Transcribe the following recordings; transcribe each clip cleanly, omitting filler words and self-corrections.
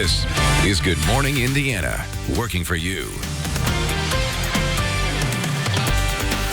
This is Good Morning Indiana, working for you.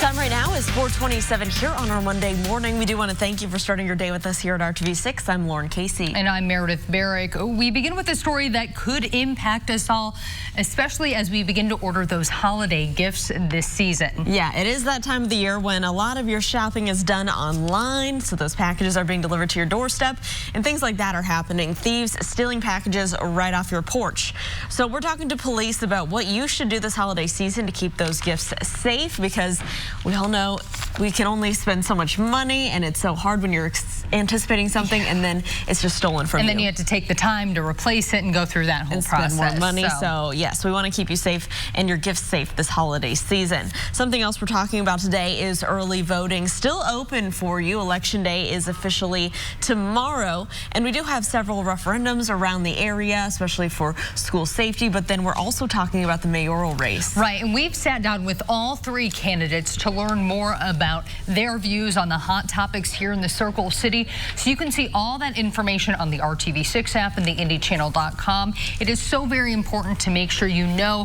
Time right now is 4:27 here on our Monday morning. We do want to thank you for starting your day with us here at RTV6. I'm Lauren Casey. And I'm Meredith Barrick. We begin with a story that could impact us all, especially as we begin to order those holiday gifts this season. Yeah, it is that time of the year when a lot of your shopping is done online, so those packages are being delivered to your doorstep, and things like that are happening. Thieves stealing packages right off your porch. So we're talking to police about what you should do this holiday season to keep those gifts safe, because we all know we can only spend so much money, and it's so hard when you're anticipating something and then it's just stolen from you. And then you have to take the time to replace it and go through that whole process. Spend more money. So yes, we want to keep you safe and your gifts safe this holiday season. Something else we're talking about today is early voting. Still open for you. Election day is officially tomorrow, and we do have several referendums around the area, especially for school safety, but then we're also talking about the mayoral race. Right, and we've sat down with all three candidates to learn more about their views on the hot topics here in the Circle City. So you can see all that information on the RTV6 app and the IndyChannel.com. It is so very important to make sure you know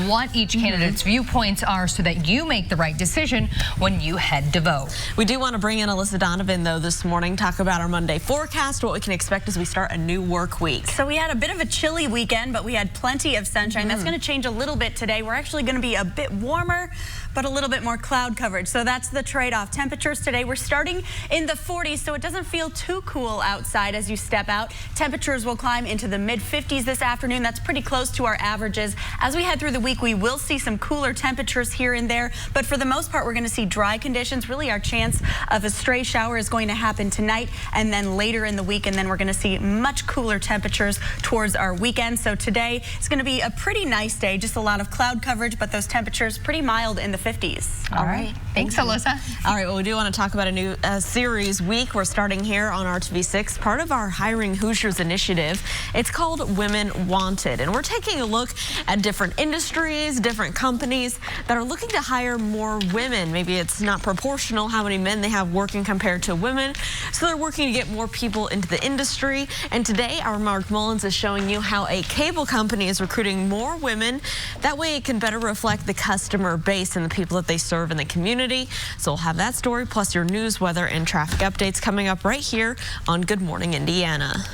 what each candidate's viewpoints are so that you make the right decision when you head to vote. We do want to bring in Alyssa Donovan, though, this morning, talk about our Monday forecast, what we can expect as we start a new work week. So we had a bit of a chilly weekend, but we had plenty of sunshine. That's going to change a little bit today. We're actually going to be a bit warmer, but a little bit more cloud coverage. So that's the trade-off. Temperatures today, we're starting in the 40s, so it doesn't feel too cool outside as you step out. Temperatures will climb into the mid-50s this afternoon. That's pretty close to our averages. As we head through the week, we will see some cooler temperatures here and there, but for the most part, we're going to see dry conditions. Really, our chance of a stray shower is going to happen tonight and then later in the week, and then we're going to see much cooler temperatures towards our weekend. So today is going to be a pretty nice day, just a lot of cloud coverage, but those temperatures pretty mild in the 50s. All right. Thanks, Alyssa. All right, well, we do want to talk about a new series week. We're starting here on RTV6, part of our Hiring Hoosiers initiative. It's called Women Wanted, and we're taking a look at different industries, different companies that are looking to hire more women. Maybe it's not proportional how many men they have working compared to women, so they're working to get more people into the industry. And today, our Mark Mullins is showing you how a cable company is recruiting more women. That way, it can better reflect the customer base and the people that they serve in the community. So we'll have that story, plus your news, weather, and traffic updates coming up right here on Good Morning Indiana.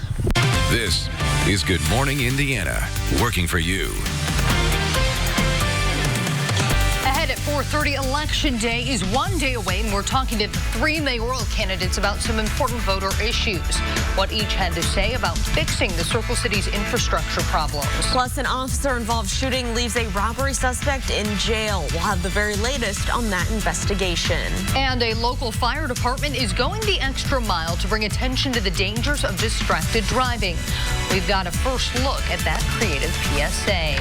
This is Good Morning Indiana, working for you. Ahead at 4:30, Election Day is one day away, and we're talking to the three mayoral candidates about some important voter issues. What each had to say about fixing the Circle City's infrastructure problems. Plus, an officer-involved shooting leaves a robbery suspect in jail. We'll have the very latest on that investigation. And a local fire department is going the extra mile to bring attention to the dangers of distracted driving. We've got a first look at that creative PSA.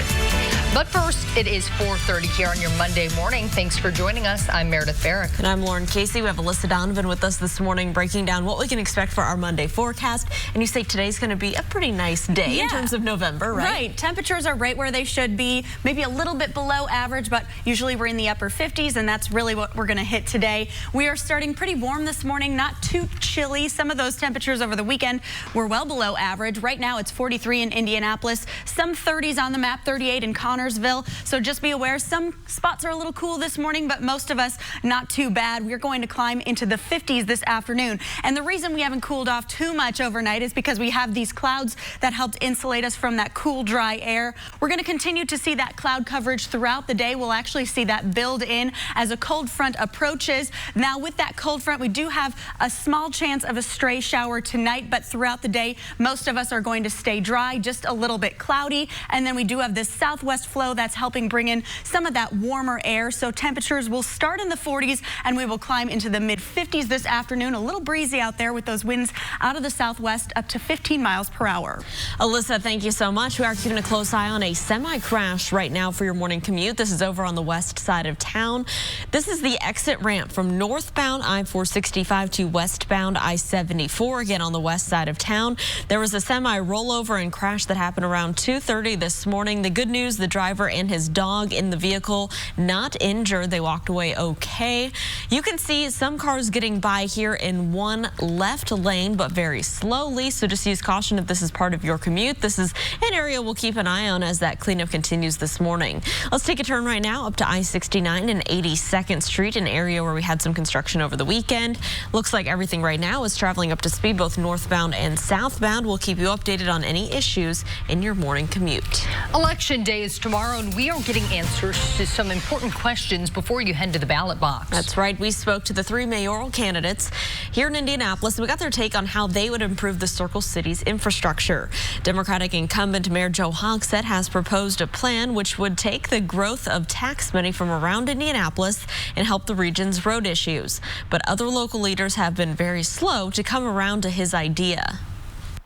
But first, it is 4:30 here on your Monday morning. Thanks for joining us. I'm Meredith Barrick. And I'm Lauren Casey. We have Alyssa Donovan with us this morning, breaking down what we can expect for our Monday forecast. And you say today's going to be a pretty nice day in terms of November, right? Right. Temperatures are right where they should be, maybe a little bit below average, but usually we're in the upper 50s, and that's really what we're going to hit today. We are starting pretty warm this morning, not too chilly. Some of those temperatures over the weekend were well below average. Right now, it's 43 in Indianapolis, some 30s on the map, 38 in Connorsville. So just be aware, some spots are a little cool this morning, but most of us not too bad. We're going to climb into the 50s this afternoon. And the reason we haven't cooled off too much overnight is because we have these clouds that helped insulate us from that cool, dry air. We're going to continue to see that cloud coverage throughout the day. We'll actually see that build in as a cold front approaches. Now, with that cold front, we do have a small chance of a stray shower tonight, but throughout the day, most of us are going to stay dry, just a little bit cloudy. And then we do have this southwest flow that's helping bring in some of that warmer air. So temperatures will start in the 40s and we will climb into the mid-50s this afternoon. A little breezy out there with those winds out of the southwest up to 15 miles per hour. Alyssa, thank you so much. We are keeping a close eye on a semi-crash right now for your morning commute. This is over on the west side of town. This is the exit ramp from northbound I-465 to westbound I-74, again on the west side of town. There was a semi rollover and crash that happened around 2:30 this morning. The good news, the driver driver and his dog in the vehicle, not injured. They walked away okay. You can see some cars getting by here in one left lane, but very slowly. So just use caution if this is part of your commute. This is an area we'll keep an eye on as that cleanup continues this morning. Let's take a turn right now up to I69 and 82nd Street, an area where we had some construction over the weekend. Looks like everything right now is traveling up to speed, both northbound and southbound. We'll keep you updated on any issues in your morning commute. Election day is tomorrow, and we are getting answers to some important questions before you head to the ballot box. That's right. We spoke to the 3 mayoral candidates here in Indianapolis. We got their take on how they would improve the Circle City's infrastructure. Democratic incumbent Mayor Joe Hogsett has proposed a plan which would take the growth of tax money from around Indianapolis and help the region's road issues. But other local leaders have been very slow to come around to his idea.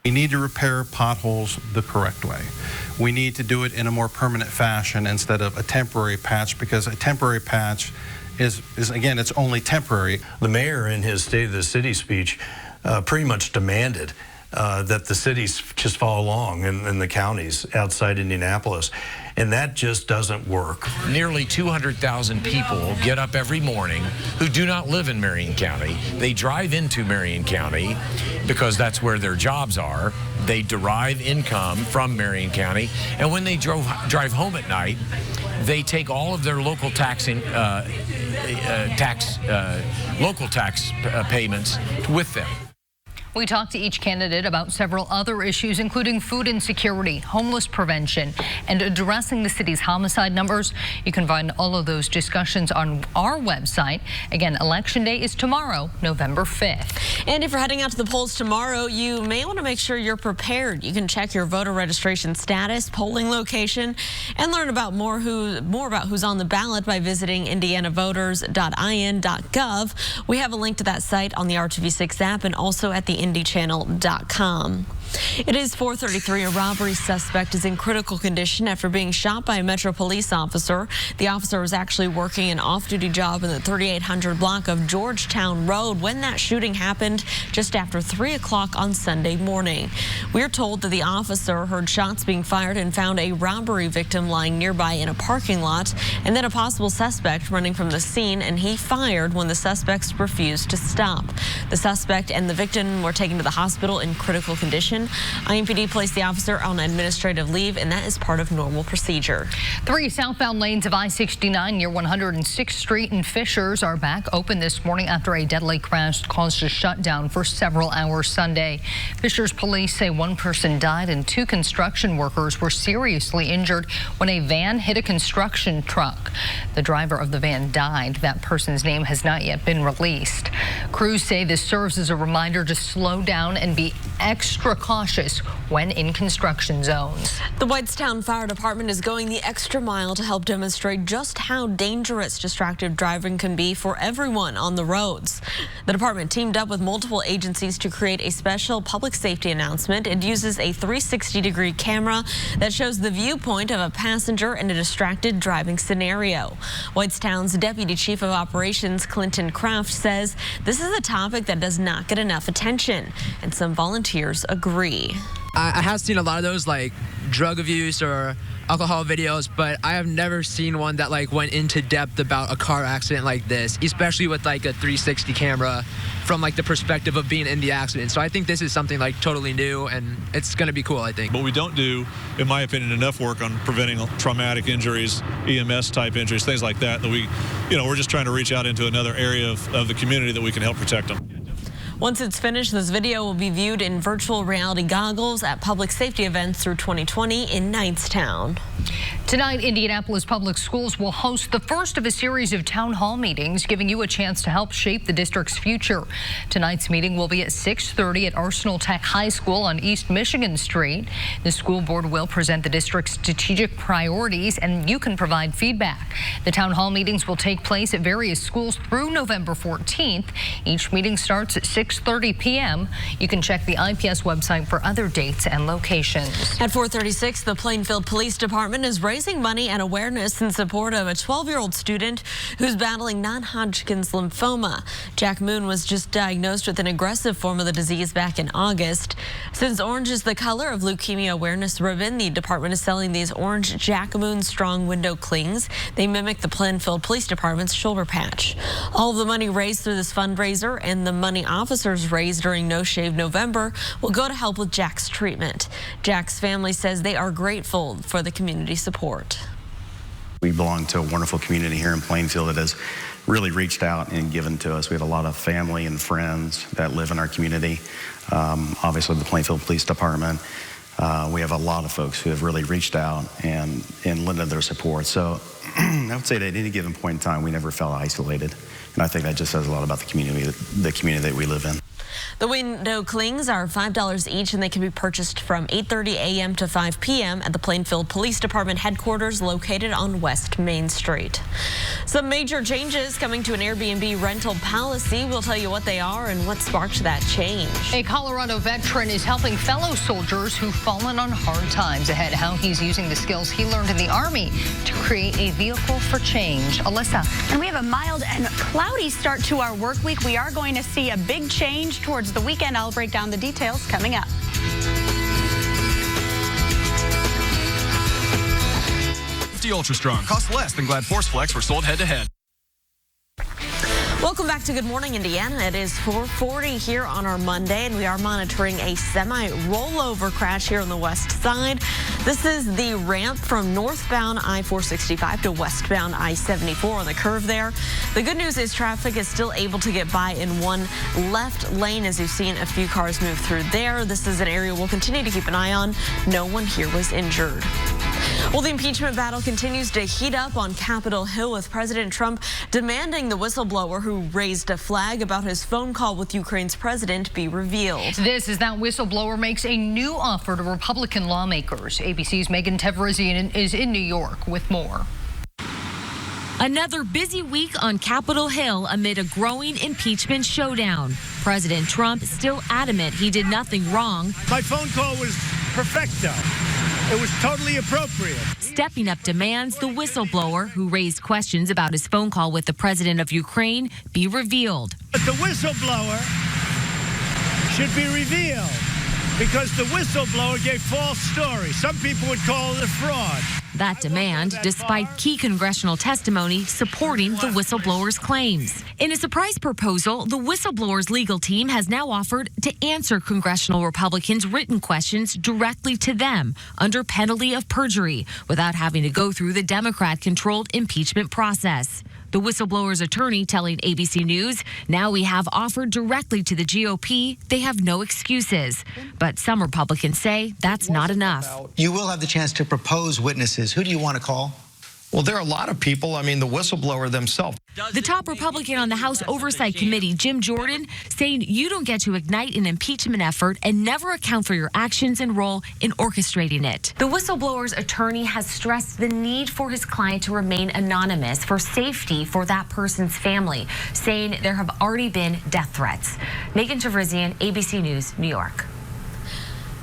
We need to repair potholes the correct way. We need to do it in a more permanent fashion instead of a temporary patch, because a temporary patch is again, it's only temporary. The mayor in his State of the City speech pretty much demanded that the cities just follow along in the counties outside Indianapolis. And that just doesn't work. Nearly 200,000 people get up every morning who do not live in Marion County. They drive into Marion County because that's where their jobs are. They derive income from Marion County. And when they drive home at night, they take all of their local tax payments with them. We talked to each candidate about several other issues, including food insecurity, homeless prevention, and addressing the city's homicide numbers. You can find all of those discussions on our website. Again, Election Day is tomorrow, November 5th. And if you're heading out to the polls tomorrow, you may want to make sure you're prepared. You can check your voter registration status, polling location, and learn about more about who's on the ballot by visiting indianavoters.in.gov. We have a link to that site on the RTV6 app and also at the IndyChannel.com. It is 4:33. A robbery suspect is in critical condition after being shot by a Metro police officer. The officer was actually working an off-duty job in the 3800 block of Georgetown Road when that shooting happened just after 3 o'clock on Sunday morning. We're told that the officer heard shots being fired and found a robbery victim lying nearby in a parking lot, and then a possible suspect running from the scene, and he fired when the suspects refused to stop. The suspect and the victim were taken to the hospital in critical condition. IMPD placed the officer on administrative leave, and that is part of normal procedure. 3 southbound lanes of I69 near 106th Street and Fissures are back open this morning after a deadly crash caused a shutdown for several hours Sunday. Fissures police say one person died and 2 construction workers were seriously injured when a van hit a construction truck. The driver of the van died. That person's name has not yet been released. Crews say this serves as a reminder to slow down and be extra cautious when in construction zones. The Whitestown Fire Department is going the extra mile to help demonstrate just how dangerous distracted driving can be for everyone on the roads. The department teamed up with multiple agencies to create a special public safety announcement. It uses a 360-degree camera that shows the viewpoint of a passenger in a distracted driving scenario. Whitestown's Deputy Chief of Operations, Clinton Kraft, says this is a topic that does not get enough attention, and some volunteers agree. I have seen a lot of those, like drug abuse or alcohol videos, but I have never seen one that like went into depth about a car accident like this, especially with like a 360 camera from like the perspective of being in the accident. So I think this is something like totally new, and it's going to be cool, I think. But we don't do, in my opinion, enough work on preventing traumatic injuries, EMS type injuries, things like that, that we're just trying to reach out into another area of the community that we can help protect them. Once it's finished, this video will be viewed in virtual reality goggles at public safety events through 2020 in Knightstown. Tonight, Indianapolis Public Schools will host the first of a series of town hall meetings, giving you a chance to help shape the district's future. Tonight's meeting will be at 6:30 at Arsenal Tech High School on East Michigan Street. The school board will present the district's strategic priorities, and you can provide feedback. The town hall meetings will take place at various schools through November 14th. Each meeting starts at 6 6:30 p.m. You can check the IPS website for other dates and locations. At 4:36, the Plainfield Police Department is raising money and awareness in support of a 12-year-old student who's battling non-Hodgkin's lymphoma. Jack Moon was just diagnosed with an aggressive form of the disease back in August. Since orange is the color of Leukemia Awareness Ribbon, the department is selling these orange Jack Moon Strong window clings. They mimic the Plainfield Police Department's shoulder patch. All of the money raised through this fundraiser and the money officers raised during No Shave November will go to help with Jack's treatment. Jack's family says they are grateful for the community support. We belong to a wonderful community here in Plainfield that has really reached out and given to us. We have a lot of family and friends that live in our community. Obviously, the Plainfield Police Department. We have a lot of folks who have really reached out and lended their support. So I would say that at any given point in time, we never felt isolated. And I think that just says a lot about the community that we live in. The window clings are $5 each, and they can be purchased from 8:30 a.m. to 5 p.m. at the Plainfield Police Department headquarters located on West Main Street. Some major changes coming to an Airbnb rental policy. We'll tell you what they are and what sparked that change. A Colorado veteran is helping fellow soldiers who've fallen on hard times. Ahead, how he's using the skills he learned in the Army to create a vehicle for change. Alyssa. And we have a mild and cloudy start to our work week. We are going to see a big change towards the weekend. I'll break down the details coming up. Ultra Strong costs less than Glad Force Flex were sold head-to-head. Welcome back to Good Morning Indiana. It is 4:40 here on our Monday, and we are monitoring a semi-rollover crash here on the west side. This is the ramp from northbound I-465 to westbound I-74 on the curve there. The good news is traffic is still able to get by in one left lane, as you've seen a few cars move through there. This is an area we'll continue to keep an eye on. No one here was injured. Well, the impeachment battle continues to heat up on Capitol Hill, with President Trump demanding the whistleblower who raised a flag about his phone call with Ukraine's president be revealed. This is that whistleblower makes a new offer to Republican lawmakers. ABC's Megan Tevrizian is in New York with more. Another busy week on Capitol Hill amid a growing impeachment showdown. President Trump still adamant he did nothing wrong. My phone call was perfecto. It was totally appropriate. Stepping up demands the whistleblower who raised questions about his phone call with the president of Ukraine be revealed. But the whistleblower should be revealed because the whistleblower gave false stories. Some people would call it a fraud. That demand, despite key congressional testimony supporting the whistleblower's claims. In a surprise proposal, the whistleblower's legal team has now offered to answer congressional Republicans' written questions directly to them under penalty of perjury without having to go through the Democrat-controlled impeachment process. The whistleblower's attorney telling ABC News, now we have offered directly to the GOP. They have no excuses. But some Republicans say that's not enough. You will have the chance to propose witnesses. Who do you want to call? Well, there are a lot of people. I mean, the whistleblower themselves. The top Republican on the House Oversight Committee, Jim Jordan, saying you don't get to ignite an impeachment effort and never account for your actions and role in orchestrating it. The whistleblower's attorney has stressed the need for his client to remain anonymous for safety for that person's family, saying there have already been death threats. Megan Tevrizian, ABC News, New York.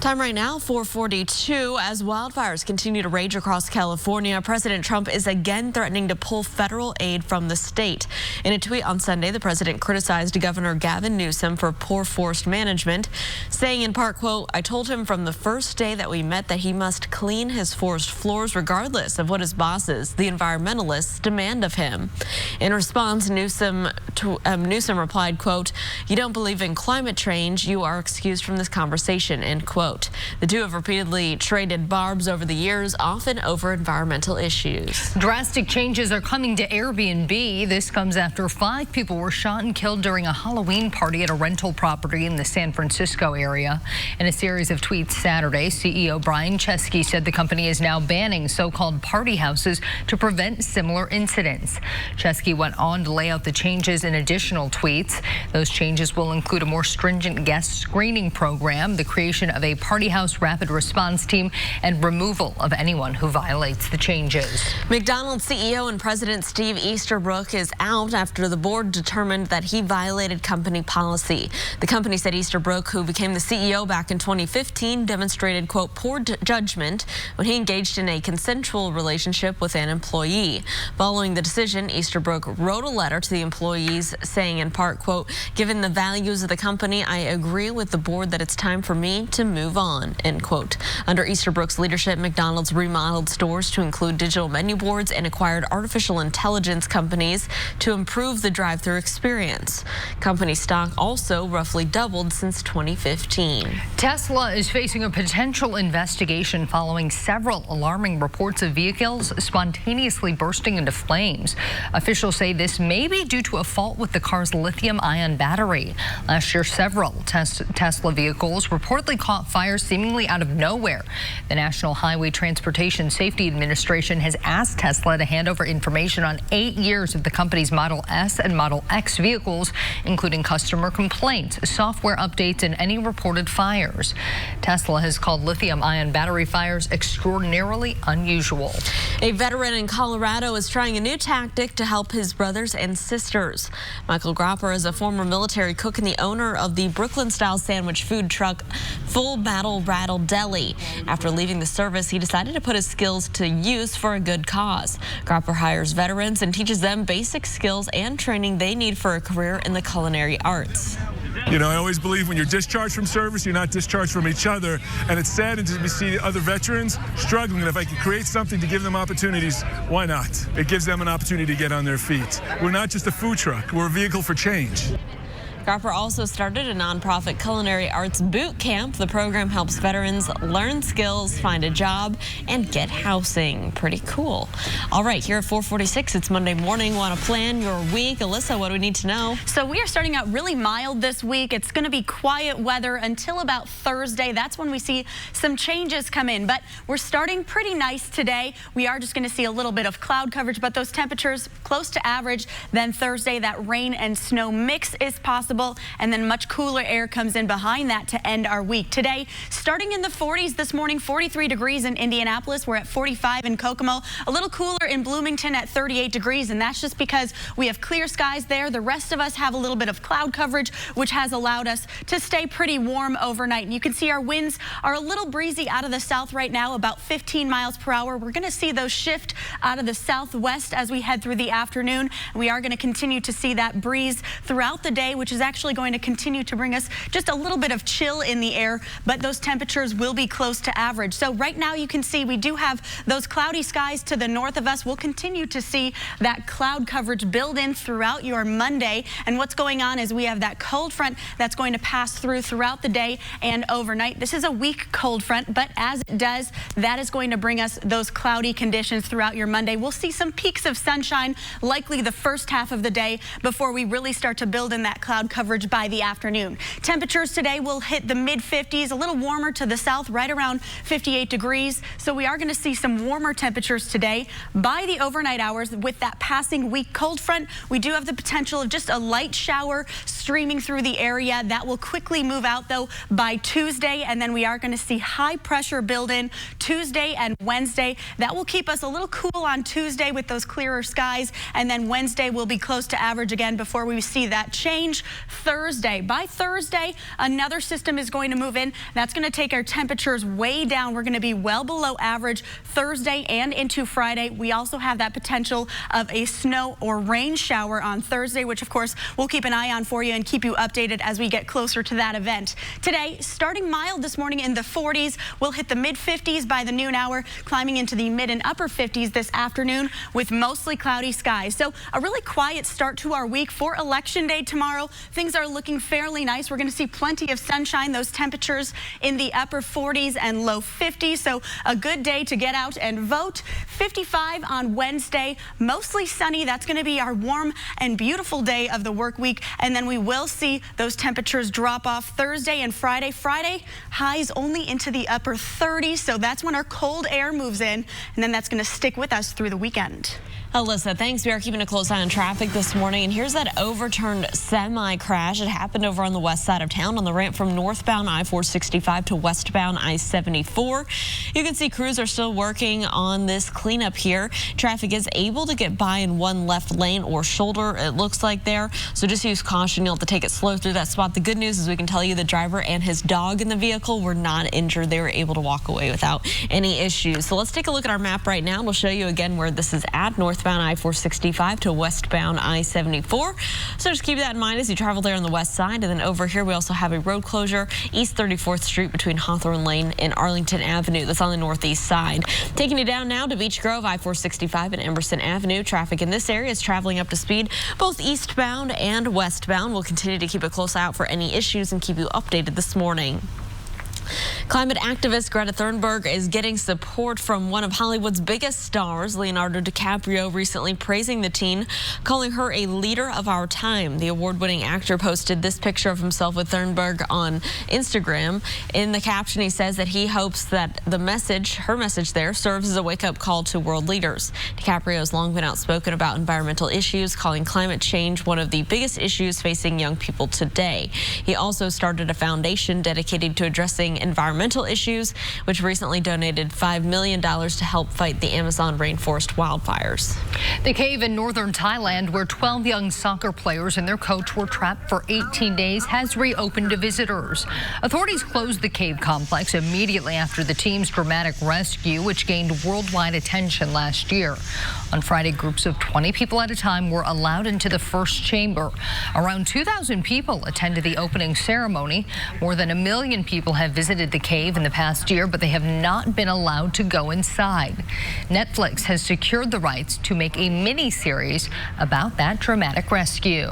Time right now, 4:42. As wildfires continue to rage across California, President Trump is again threatening to pull federal aid from the state. In a tweet on Sunday, the president criticized Governor Gavin Newsom for poor forest management, saying in part, quote, I told him from the first day that we met that he must clean his forest floors regardless of what his bosses, the environmentalists, demand of him. In response, Newsom replied, quote, you don't believe in climate change, you are excused from this conversation, end quote. The two have repeatedly traded barbs over the years, often over environmental issues. Drastic changes are coming to Airbnb. This comes after 5 people were shot and killed during a Halloween party at a rental property in the San Francisco area. In a series of tweets Saturday, CEO Brian Chesky said the company is now banning so-called party houses to prevent similar incidents. Chesky went on to lay out the changes in additional tweets. Those changes will include a more stringent guest screening program, the creation of a Party House Rapid Response Team and removal of anyone who violates the changes. McDonald's CEO and President Steve Easterbrook is out after the board determined that he violated company policy. The company said Easterbrook, who became the CEO back in 2015, demonstrated, quote, poor judgment when he engaged in a consensual relationship with an employee. Following the decision, Easterbrook wrote a letter to the employees saying in part, quote, given the values of the company, I agree with the board that it's time for me to move on, end quote. Under Easterbrook's leadership, McDonald's remodeled stores to include digital menu boards and acquired artificial intelligence companies to improve the drive-thru experience. Company stock also roughly doubled since 2015. Tesla is facing a potential investigation following several alarming reports of vehicles spontaneously bursting into flames. Officials say this may be due to a fault with the car's lithium-ion battery. Last year, several Tesla vehicles reportedly caught fire seemingly out of nowhere. The National Highway Transportation Safety Administration has asked Tesla to hand over information on 8 years of the company's Model S and Model X vehicles, including customer complaints, software updates, and any reported fires. Tesla has called lithium-ion battery fires extraordinarily unusual. A veteran in Colorado is trying a new tactic to help his brothers and sisters. Michael Gropper is a former military cook and the owner of the Brooklyn-style sandwich food truck Full Battle Rattle Deli. After leaving the service, he decided to put his skills to use for a good cause. Gropper hires veterans and teaches them basic skills and training they need for a career in the culinary arts. You know, I always believe when you're discharged from service, you're not discharged from each other. And it's sad to see other veterans struggling. And if I can create something to give them opportunities, why not? It gives them an opportunity to get on their feet. We're not just a food truck. We're a vehicle for change. Gropper also started a nonprofit culinary arts boot camp. The program helps veterans learn skills, find a job, and get housing. Pretty cool. All right, here at 4:46, it's Monday morning. Want to plan your week? Alyssa, what do we need to know? So we are starting out really mild this week. It's going to be quiet weather until about Thursday. That's when we see some changes come in. But we're starting pretty nice today. We are just going to see a little bit of cloud coverage, but those temperatures close to average. Then Thursday, that rain and snow mix is possible. And then much cooler air comes in behind that to end our week. Today, starting in the 40s this morning, 43 degrees in Indianapolis. We're at 45 in Kokomo. A little cooler in Bloomington at 38 degrees. And that's just because we have clear skies there. The rest of us have a little bit of cloud coverage, which has allowed us to stay pretty warm overnight. And you can see our winds are a little breezy out of the south right now, about 15 miles per hour. We're going to see those shift out of the southwest as we head through the afternoon. We are going to continue to see that breeze throughout the day, which is actually going to continue to bring us just a little bit of chill in the air, but those temperatures will be close to average. So right now you can see we do have those cloudy skies to the north of us. We'll continue to see that cloud coverage build in throughout your Monday. And what's going on is we have that cold front that's going to pass throughout the day and overnight. This is a weak cold front, but as it does, that is going to bring us those cloudy conditions throughout your Monday. We'll see some peaks of sunshine, likely the first half of the day, before we really start to build in that cloud coverage by the afternoon. Temperatures today will hit the mid-50s, a little warmer to the south, right around 58 degrees. So we are going to see some warmer temperatures today. By the overnight hours, with that passing weak cold front, we do have the potential of just a light shower streaming through the area. That will quickly move out, though, by Tuesday, and then we are going to see high pressure build in Tuesday and Wednesday. That will keep us a little cool on Tuesday with those clearer skies, and then Wednesday will be close to average again before we see that change Thursday. By Thursday, another system is going to move in. That's going to take our temperatures way down. We're going to be well below average Thursday and into Friday. We also have that potential of a snow or rain shower on Thursday, which of course we'll keep an eye on for you and keep you updated as we get closer to that event. Today, starting mild this morning in the 40s, we'll hit the mid-50s by the noon hour, climbing into the mid and upper 50s this afternoon with mostly cloudy skies. So a really quiet start to our week. For Election Day tomorrow, things are looking fairly nice. We're going to see plenty of sunshine, those temperatures in the upper 40s and low 50s. So a good day to get out and vote. 55 on Wednesday, mostly sunny. That's going to be our warm and beautiful day of the work week. And then we will see those temperatures drop off Thursday and Friday. Friday, highs only into the upper 30s. So that's when our cold air moves in. And then that's going to stick with us through the weekend. Alyssa, thanks. We are keeping a close eye on traffic this morning. And here's that overturned semi crash. It happened over on the west side of town on the ramp from northbound I-465 to westbound I-74. You can see crews are still working on this cleanup here. Traffic is able to get by in one left lane or shoulder, it looks like there. So just use caution. You'll have to take it slow through that spot. The good news is we can tell you the driver and his dog in the vehicle were not injured. They were able to walk away without any issues. So let's take a look at our map right now. We'll show you again where this is at, northbound I-465 to westbound I-74. So just keep that in mind as you travel there on the west side. And then over here, we also have a road closure, East 34th Street between Hawthorne Lane and Arlington Avenue. That's on the northeast side. Taking you down now to Beech Grove, I-465 and Emerson Avenue. Traffic in this area is traveling up to speed, both eastbound and westbound. We'll continue to keep a close eye out for any issues and keep you updated this morning. Climate activist Greta Thunberg is getting support from one of Hollywood's biggest stars, Leonardo Dicaprio, recently praising the teen, calling her a leader of our time. The award-winning actor posted this picture of himself with Thunberg on Instagram. In the caption, he says that he hopes that her message there, serves as a wake-up call to world leaders. DiCaprio has long been outspoken about environmental issues, calling climate change one of the biggest issues facing young people today. He also started a foundation dedicated to addressing environmental issues, which recently donated $5 million to help fight the Amazon rainforest wildfires. The cave in northern Thailand, where 12 young soccer players and their coach were trapped for 18 days, has reopened to visitors. Authorities closed the cave complex immediately after the team's dramatic rescue, which gained worldwide attention last year. On Friday, groups of 20 people at a time were allowed into the first chamber. Around 2,000 people attended the opening ceremony. More than 1 million people have visited the cave in the past year, but they have not been allowed to go inside. Netflix has secured the rights to make a mini-series about that dramatic rescue.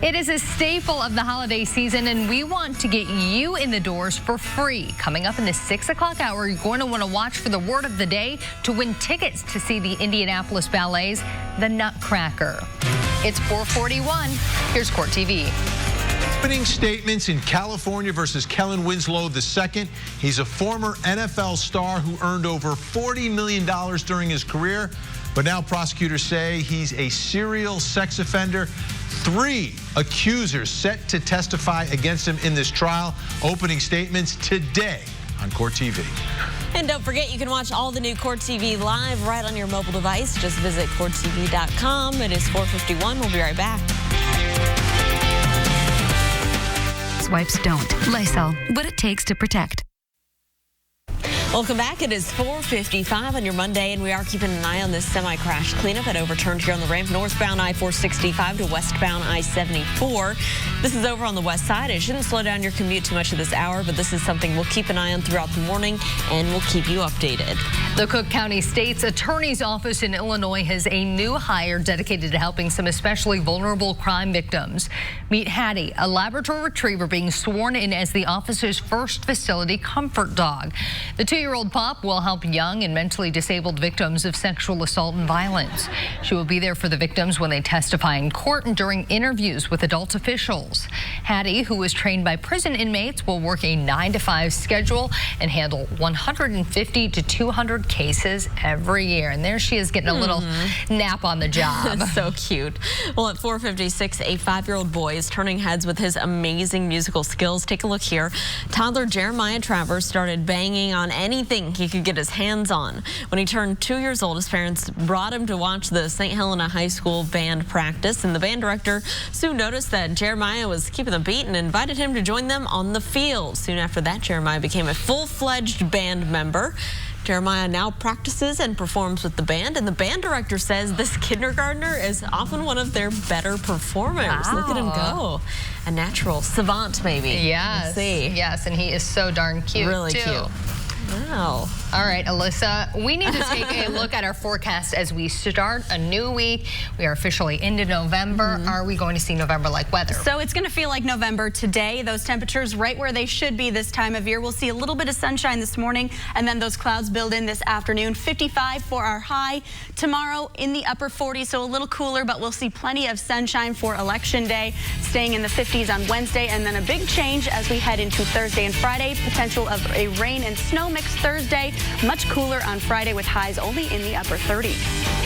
It is a staple of the holiday season, and we want to get you in the doors for free. Coming up in the 6 o'clock hour, you're going to want to watch for the word of the day to win tickets to see the Indianapolis Ballet's The Nutcracker. It's 4:41. Here's Court TV. Opening statements in California versus Kellen Winslow II. He's a former NFL star who earned over $40 million during his career, but now prosecutors say he's a serial sex offender. 3 accusers set to testify against him in this trial. Opening statements today on Court TV. And don't forget, you can watch all the new Court TV live right on your mobile device. Just visit courttv.com. It is 4:51. We'll be right back. Wipes don't. Lysol, what it takes to protect. Welcome back. It is 4:55 on your Monday, and we are keeping an eye on this semi-crash cleanup at Overturned here on the ramp, northbound I-465 to westbound I-74. This is over on the west side. It shouldn't slow down your commute too much at this hour, but this is something we'll keep an eye on throughout the morning, and we'll keep you updated. The Cook County State's Attorney's Office in Illinois has a new hire dedicated to helping some especially vulnerable crime victims. Meet Hattie, a Labrador Retriever being sworn in as the office's first facility comfort dog. The 2-year-old pup will help young and mentally disabled victims of sexual assault and violence. She will be there for the victims when they testify in court and during interviews with adult officials. Hattie, who was trained by prison inmates, will work a 9-to-5 schedule and handle 150 to 200 cases every year. And there she is getting a little nap on the job. So cute. Well, at 4:56, a 5-year-old boy is turning heads with his amazing musical skills. Take a look here. Toddler Jeremiah Travers started banging on anything he could get his hands on. When he turned 2 years old, his parents brought him to watch the St. Helena High School band practice, and the band director soon noticed that Jeremiah was keeping the beat and invited him to join them on the field. Soon after that, Jeremiah became a full-fledged band member. Jeremiah now practices and performs with the band, and the band director says this kindergartner is often one of their better performers. Wow. Look at him go. A natural savant, maybe. Yes. Yes, and he is so darn cute, really too. Cute. Wow. All right, Alyssa, we need to take a look at our forecast as we start a new week. We are officially into November. Are we going to see November-like weather? So it's going to feel like November today. Those temperatures right where they should be this time of year. We'll see a little bit of sunshine this morning, and then those clouds build in this afternoon. 55 for our high. Tomorrow in the upper 40s, so a little cooler, but we'll see plenty of sunshine for Election Day, staying in the 50s on Wednesday, and then a big change as we head into Thursday and Friday. Potential of a rain and snow mix Thursday. Much cooler on Friday with highs only in the upper 30s.